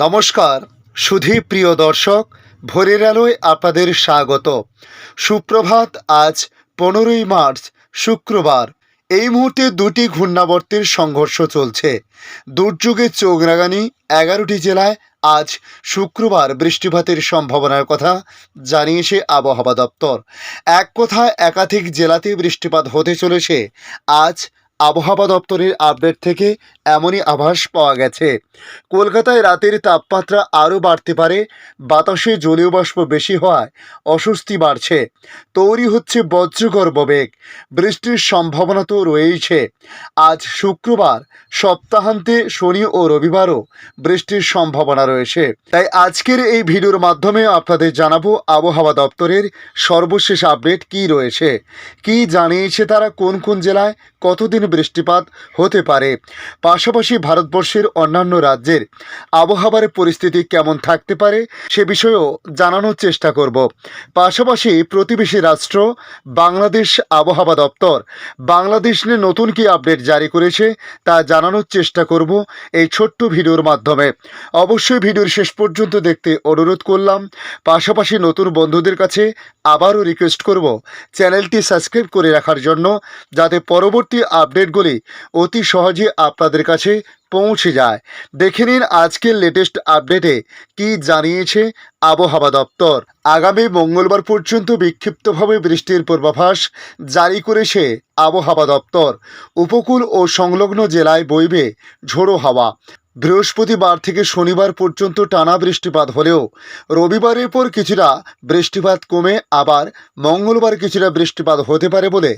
নমস্কার সুধী প্রিয় দর্শক, ভোরের আলোয় আপনাদের স্বাগত। সুপ্রভাত। আজ 15ই মার্চ শুক্রবার। এই মুহূর্তে দুটি ঘূর্ণাবর্তের সংঘর্ষ চলছে। দুর্যোগে চোখ রাঙানি 11টি জেলায় আজ শুক্রবার বৃষ্টিপাতের সম্ভাবনার কথা জানিয়েছে আবহাওয়া দপ্তর। এক কথায় একাধিক জেলাতে বৃষ্টিপাত হতে চলেছে আজ। আবহাওয়া দপ্তরের আপডেট থেকে এমনই আভাস পাওয়া গেছে। কলকাতায় রাতের তাপমাত্রা আরও বাড়তে পারে। বাতাসে জলীয় বাষ্প বেশি হওয়ায় অস্বস্তি বাড়ছে। তৈরি হচ্ছে বজ্রগর্ভ মেঘ। বৃষ্টির সম্ভাবনা তো রয়েইছে। আজ শুক্রবার, সপ্তাহান্তে শনি ও রবিবারও বৃষ্টির সম্ভাবনা রয়েছে। তাই আজকের এই ভিডিওর মাধ্যমে আপনাদের জানাবো আবহাওয়া দপ্তরের সর্বশেষ আপডেট কী রয়েছে, কী জানিয়েছে তারা, কোন কোন জেলায় কতদিন বৃষ্টিপাত হতে পারে, পাশাপাশি ভারতবর্ষের অন্যান্য রাজ্যের আবহাওয়ার পরিস্থিতি কেমন থাকতে পারে সে বিষয়েও জানানোর চেষ্টা করব। পাশাপাশি প্রতিবেশী রাষ্ট্র বাংলাদেশ আবহাওয়া দপ্তর বাংলাদেশ নিয়ে নতুন কি আপডেট জারি করেছে তা জানানোর চেষ্টা করব এই ছোট্ট ভিডিওর মাধ্যমে। অবশ্যই ভিডিওর শেষ পর্যন্ত দেখতে অনুরোধ করলাম। পাশাপাশি নতুন বন্ধুদের কাছে আবারও রিকোয়েস্ট করব চ্যানেলটি সাবস্ক্রাইব করে রাখার জন্য, যাতে পরবর্তী আপডেটগুলি অতি সহজে আপনাদের কাছে পৌঁছে যায়। দেখে নিন আজকের লেটেস্ট আপডেটে কি জানিয়েছে আবহাওয়া দপ্তর। আগামী মঙ্গলবার পর্যন্ত বিক্ষিপ্তভাবে বৃষ্টির পূর্বাভাস জারি করেছে আবহাওয়া দপ্তর। উপকূল ও সংলগ্ন জেলায় বইবে ঝোড়ো হাওয়া। বৃহস্পতিবার থেকে শনিবার পর্যন্ত টানা বৃষ্টিপাত হলেও রবিবারের পর কিছুটা বৃষ্টিপাত কমে আবার মঙ্গলবার কিছুটা বৃষ্টিপাত হতে পারে বলে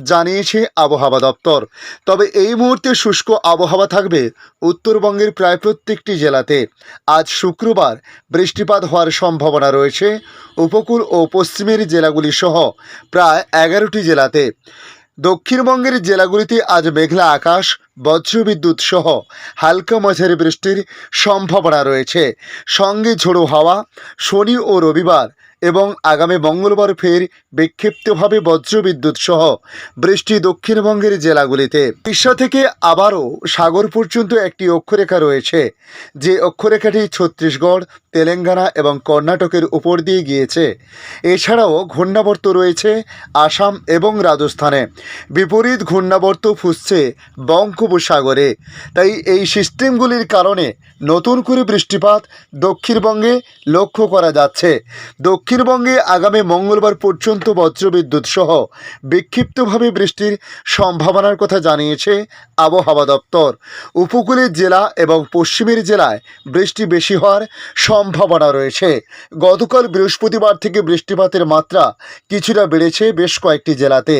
জানিয়েছে আবহাওয়া দপ্তর। তবে এই মুহূর্তে শুষ্ক আবহাওয়া থাকবে উত্তরবঙ্গের প্রায় প্রত্যেকটি জেলাতে। আজ শুক্রবার বৃষ্টিপাত হওয়ার সম্ভাবনা রয়েছে উপকূল ও পশ্চিমের জেলাগুলি সহ প্রায় 11টি জেলাতে। দক্ষিণবঙ্গের জেলাগুলিতে আজ মেঘলা আকাশ, বজ্রবিদ্যুৎ সহ হালকা মাঝারি বৃষ্টির সম্ভাবনা রয়েছে। সঙ্গে ঝোড়ো হাওয়া। শনি ও রবিবার এবং আগামী মঙ্গলবার ফের বিক্ষিপ্তভাবে বজ্রবিদ্যুৎ সহ বৃষ্টি দক্ষিণবঙ্গের জেলাগুলিতে। উড়িষ্যা থেকে আবারও সাগর পর্যন্ত একটি অক্ষরেখা রয়েছে, যে অক্ষরেখাটি ছত্তিশগড়, তেলেঙ্গানা এবং কর্ণাটকের উপর দিয়ে গিয়েছে। এছাড়াও ঘূর্ণাবর্ত রয়েছে আসাম এবং রাজস্থানে। বিপরীত ঘূর্ণাবর্ত ফুসছে বঙ্গোপসাগরে। তাই এই সিস্টেমগুলির কারণে নতুন করে বৃষ্টিপাত দক্ষিণবঙ্গে লক্ষ্য করা যাচ্ছে। দক্ষিণবঙ্গে আগামী মঙ্গলবার পর্যন্ত বজ্রবিদ্যুৎ সহ বিক্ষিপ্তভাবে বৃষ্টির সম্ভাবনার কথা জানিয়েছে আবহাওয়া দপ্তর। উপকূলের জেলা এবং পশ্চিমের জেলায় বৃষ্টি বেশি হওয়ার সম্ভাবনা রয়েছে। গতকাল বৃহস্পতিবার থেকে বৃষ্টিপাতের মাত্রা কিছুটা বেড়েছে বেশ কয়েকটি জেলাতে।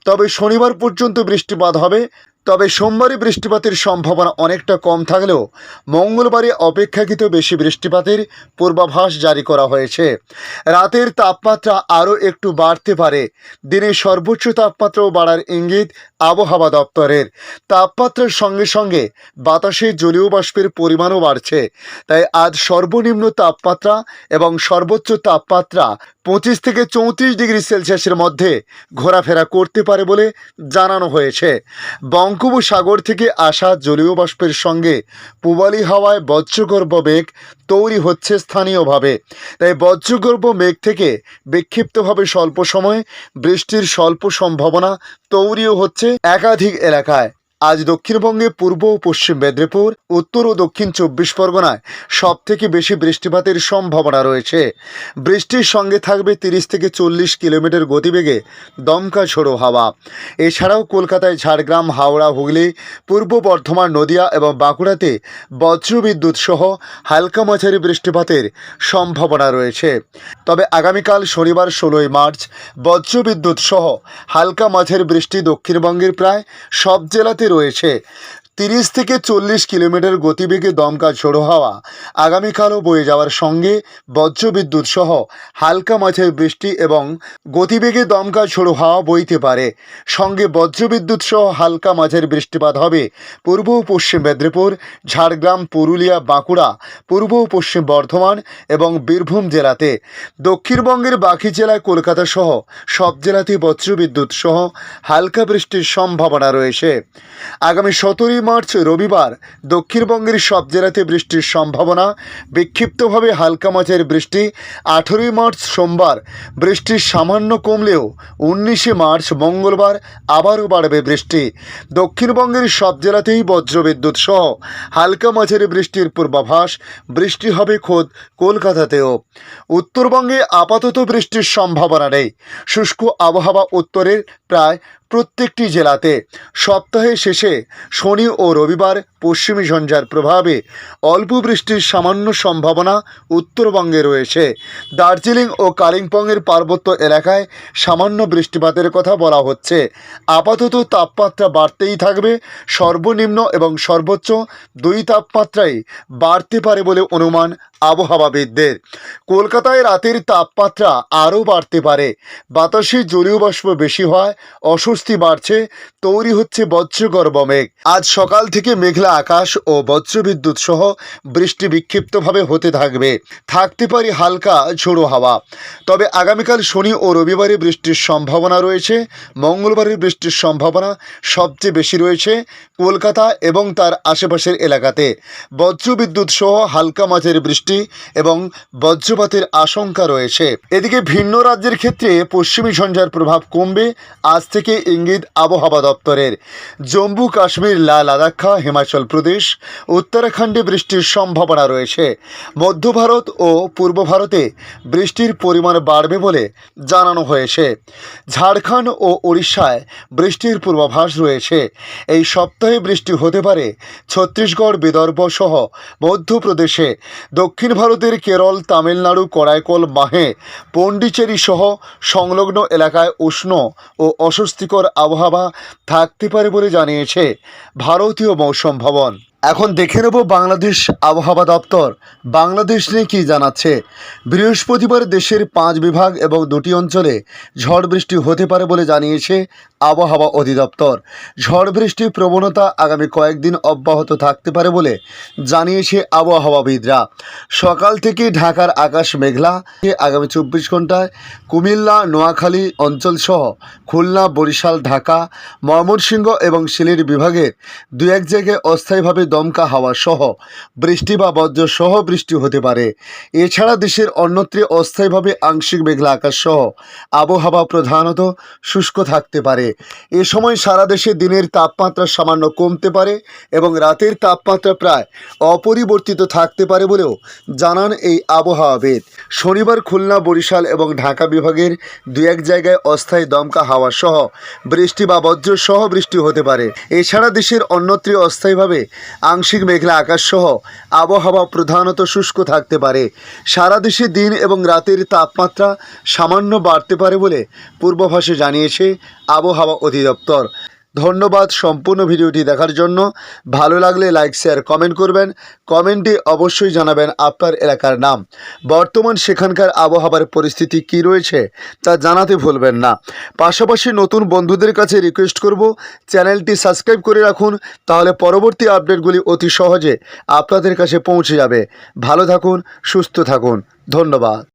তবে শনিবার পর্যন্ত বৃষ্টিপাত হবে। তবে সোমবারে বৃষ্টিপাতের সম্ভাবনা অনেকটা কম থাকলেও মঙ্গলবারে অপেক্ষাকৃত বেশি বৃষ্টিপাতের পূর্বাভাস জারি করা হয়েছে। রাতের তাপমাত্রা আরও একটু বাড়তে পারে। দিনের সর্বোচ্চ তাপমাত্রাও বাড়ার ইঙ্গিত আবহাওয়া দপ্তরের। তাপমাত্রার সঙ্গে সঙ্গে বাতাসে জলীয় বাষ্পের পরিমাণও বাড়ছে। তাই আজ সর্বনিম্ন তাপমাত্রা এবং সর্বোচ্চ তাপমাত্রা 25 থেকে 34 ডিগ্রি সেলসিয়াসের মধ্যে ঘোরাফেরা করতে পারে বলে জানানো হয়েছে। বঙ্গোপসাগর থেকে আসা জলীয় বাষ্পের সঙ্গে পূবালি হাওয়ায় বজ্রগর্ভ মেঘ তৈরি হচ্ছে স্থানীয়ভাবে। তাই বজ্রগর্ভ মেঘ থেকে বিক্ষিপ্তভাবে স্বল্প সময়ে বৃষ্টির স্বল্প সম্ভাবনা তৈরিও হচ্ছে একাধিক এলাকায়। আজ দক্ষিণবঙ্গে পূর্ব ও পশ্চিম মেদিনীপুর, উত্তর ও দক্ষিণ 24 পরগনায় সবথেকে বেশি বৃষ্টিপাতের সম্ভাবনা রয়েছে। বৃষ্টির সঙ্গে থাকবে 30 থেকে 40 কিলোমিটার গতিবেগে দমকা ঝোড়ো হাওয়া। এছাড়াও কলকাতায়, ঝাড়গ্রাম, হাওড়া, হুগলি, পূর্ব বর্ধমান, নদিয়া এবং বাঁকুড়াতে বজ্রবিদ্যুৎ সহ হালকা মাঝারি বৃষ্টিপাতের সম্ভাবনা রয়েছে। তবে আগামীকাল শনিবার 16ই মার্চ বজ্রবিদ্যুৎ সহ হালকা মাঝারি বৃষ্টি দক্ষিণবঙ্গের প্রায় সব জেলাতে রয়েছে। 30 থেকে 40 কিলোমিটার গতিবেগে দমকা ঝোড়ো হাওয়া আগামীকালও বয়ে যাওয়ার সঙ্গে বজ্রবিদ্যুৎ সহ হালকা মাঝারি বৃষ্টি এবং গতিবেগে দমকা ঝোড়ো হাওয়া বইতে পারে। সঙ্গে বজ্রবিদ্যুৎ সহ হালকা মাঝারি বৃষ্টিপাত হবে পূর্ব ও পশ্চিম মেদিনীপুর, ঝাড়গ্রাম, পুরুলিয়া, বাঁকুড়া, পূর্ব ও পশ্চিম বর্ধমান এবং বীরভূম জেলাতে। দক্ষিণবঙ্গের বাকি জেলায় কলকাতা সহ সব জেলাতেই বজ্রবিদ্যুৎ সহ হালকা বৃষ্টির সম্ভাবনা রয়েছে। আগামী 17ই মার্চ রবিবার দক্ষিণবঙ্গের সব জেলাতে বৃষ্টির সম্ভাবনা, বিক্ষিপ্তভাবে হালকা মাঝের বৃষ্টি। 18 মার্চ সোমবার বৃষ্টির সামান্য কমলেও 19 মার্চ মঙ্গলবার আবারও বাড়বে বৃষ্টি। দক্ষিণবঙ্গের সব জেলাতেই বজ্রবিদ্যুৎ সহ হালকা মাঝের বৃষ্টির পূর্বাভাস। বৃষ্টি হবে খোদ কলকাতাতেও। উত্তরবঙ্গে আপাতত বৃষ্টির সম্ভাবনা নেই। শুষ্ক আবহাওয়া উত্তরের প্রায় প্রত্যেকটি জেলাতে। সপ্তাহের শেষে শনি ও রবিবার পশ্চিমী ঝঞ্ঝার প্রভাবে অল্প বৃষ্টির সামান্য সম্ভাবনা উত্তরবঙ্গে রয়েছে। দার্জিলিং ও কালিম্পংয়ের পার্বত্য এলাকায় সামান্য বৃষ্টিপাতের কথা বলা হচ্ছে। আপাতত তাপমাত্রা বাড়তেই থাকবে। সর্বনিম্ন এবং সর্বোচ্চ দুই তাপমাত্রাই বাড়তে পারে বলে অনুমান আবহাওয়াবিদদের। কলকাতায় রাতের তাপমাত্রা আরও বাড়তে পারে। বাতাসে জলীয় বাষ্প বেশি হয়, অস্বস্তি বাড়ছে, তৈরি হচ্ছে বজ্রগর্ভ মেঘ। আজ সকাল থেকে মেঘলা আকাশ ও বজ্রবিদ্যুৎ সহ বৃষ্টি বিক্ষিপ্তভাবে হতে থাকতে পারে হালকা ঝোড়ো হাওয়া। তবে আগামীকাল শনি ও রবিবারে বৃষ্টির সম্ভাবনা রয়েছে। মঙ্গলবারের বৃষ্টির সম্ভাবনা সবচেয়ে বেশি রয়েছে কলকাতা এবং তার আশেপাশের এলাকাতে। বজ্রবিদ্যুৎ সহ হালকা মাঝের বৃষ্টি এবং বজ্রপাতের আশঙ্কা রয়েছে। এদিকে ভিন্ন রাজ্যের ক্ষেত্রে পশ্চিমী ঝঞ্ঝার প্রভাব কমবে আজ থেকে ইঙ্গিত আবহাওয়া দপ্তরের। জম্মু কাশ্মীর, লাদাখ, হিমাচল প্রদেশ, উত্তরাখণ্ডে বৃষ্টির সম্ভাবনা রয়েছে। মধ্য ভারত ও পূর্ব ভারতে বৃষ্টির পরিমাণ বাড়বে বলে জানানো হয়েছে। ঝাড়খণ্ড ও উড়িষ্যায় বৃষ্টির পূর্বাভাস রয়েছে। এই সপ্তাহে বৃষ্টি হতে পারে ছত্তিশগড়, বিদর্ভ সহ মধ্যপ্রদেশে। দক্ষিণ ভারতের কেরল, তামিলনাড়ু, করাইকল, মাহে, পন্ডিচেরি সহ সংলগ্ন এলাকায় উষ্ণ ও অস্বস্তিকর আবহাওয়া থাকতে পারে বলে জানিয়েছে ভারতীয় মৌসুম ভবন। এখন দেখে নেব বাংলাদেশ আবহাওয়া দপ্তর বাংলাদেশ নিয়ে কী জানাচ্ছে। বৃহস্পতিবার দেশের 5 বিভাগ এবং 2টি অঞ্চলে ঝড় বৃষ্টি হতে পারে বলে জানিয়েছে আবহাওয়া অধিদপ্তর। ঝড় বৃষ্টির প্রবণতা আগামী কয়েকদিন অব্যাহত থাকতে পারে বলে জানিয়েছে আবহাওয়াবিদরা। সকাল থেকে ঢাকার আকাশ মেঘলা। আগামী 24 ঘন্টায় কুমিল্লা, নোয়াখালী অঞ্চলসহ খুলনা, বরিশাল, ঢাকা, ময়মনসিংহ এবং সিলেট বিভাগের 2-1 জায়গায় অস্থায়ীভাবে দমকা হাওয়া সহ বৃষ্টি বা বজ্র সহ বৃষ্টি হতে পারে। এছাড়া দেশের অন্যত্র অস্থায়ীভাবে আংশিক মেঘলা আকাশ সহ আবহাওয়া প্রধানত শুষ্ক থাকতে পারে। এ সময় সারা দেশে দিনের তাপমাত্রা সামান্য কমতে পারে এবং রাতের তাপমাত্রা প্রায় অপরিবর্তিত থাকতে পারে বলেও জানান এই আবহাওয়াবিদ। শনিবার খুলনা, বরিশাল এবং ঢাকা বিভাগের 2-1 জায়গায় অস্থায়ী দমকা হাওয়া সহ বৃষ্টি বা বজ্র সহ বৃষ্টি হতে পারে। এছাড়া দেশের অন্যত্র অস্থায়ীভাবে আংশিক মেঘলা আকাশ সহ আবহাওয়া প্রধানত শুষ্ক থাকতে পারে। সারা দেশে দিন এবং রাতের তাপমাত্রা সামান্য বাড়তে পারে বলে পূর্বাভাসে জানিয়েছে আবহাওয়া অধিদপ্তর। ধন্যবাদ সম্পূর্ণ ভিডিওটি দেখার জন্য। ভালো লাগলে লাইক, শেয়ার, কমেন্ট করবেন। কমেন্টে অবশ্যই জানাবেন আপনার এলাকার নাম। বর্তমান সেখানকার আবহাওয়ার পরিস্থিতি কী রয়েছে তা জানাতে ভুলবেন না। পাশাপাশি নতুন বন্ধুদের কাছে রিকোয়েস্ট করব, চ্যানেলটি সাবস্ক্রাইব করে রাখুন, তাহলে পরবর্তী আপডেটগুলি অতি সহজে আপনাদের কাছে পৌঁছে যাবে। ভালো থাকুন, সুস্থ থাকুন। ধন্যবাদ।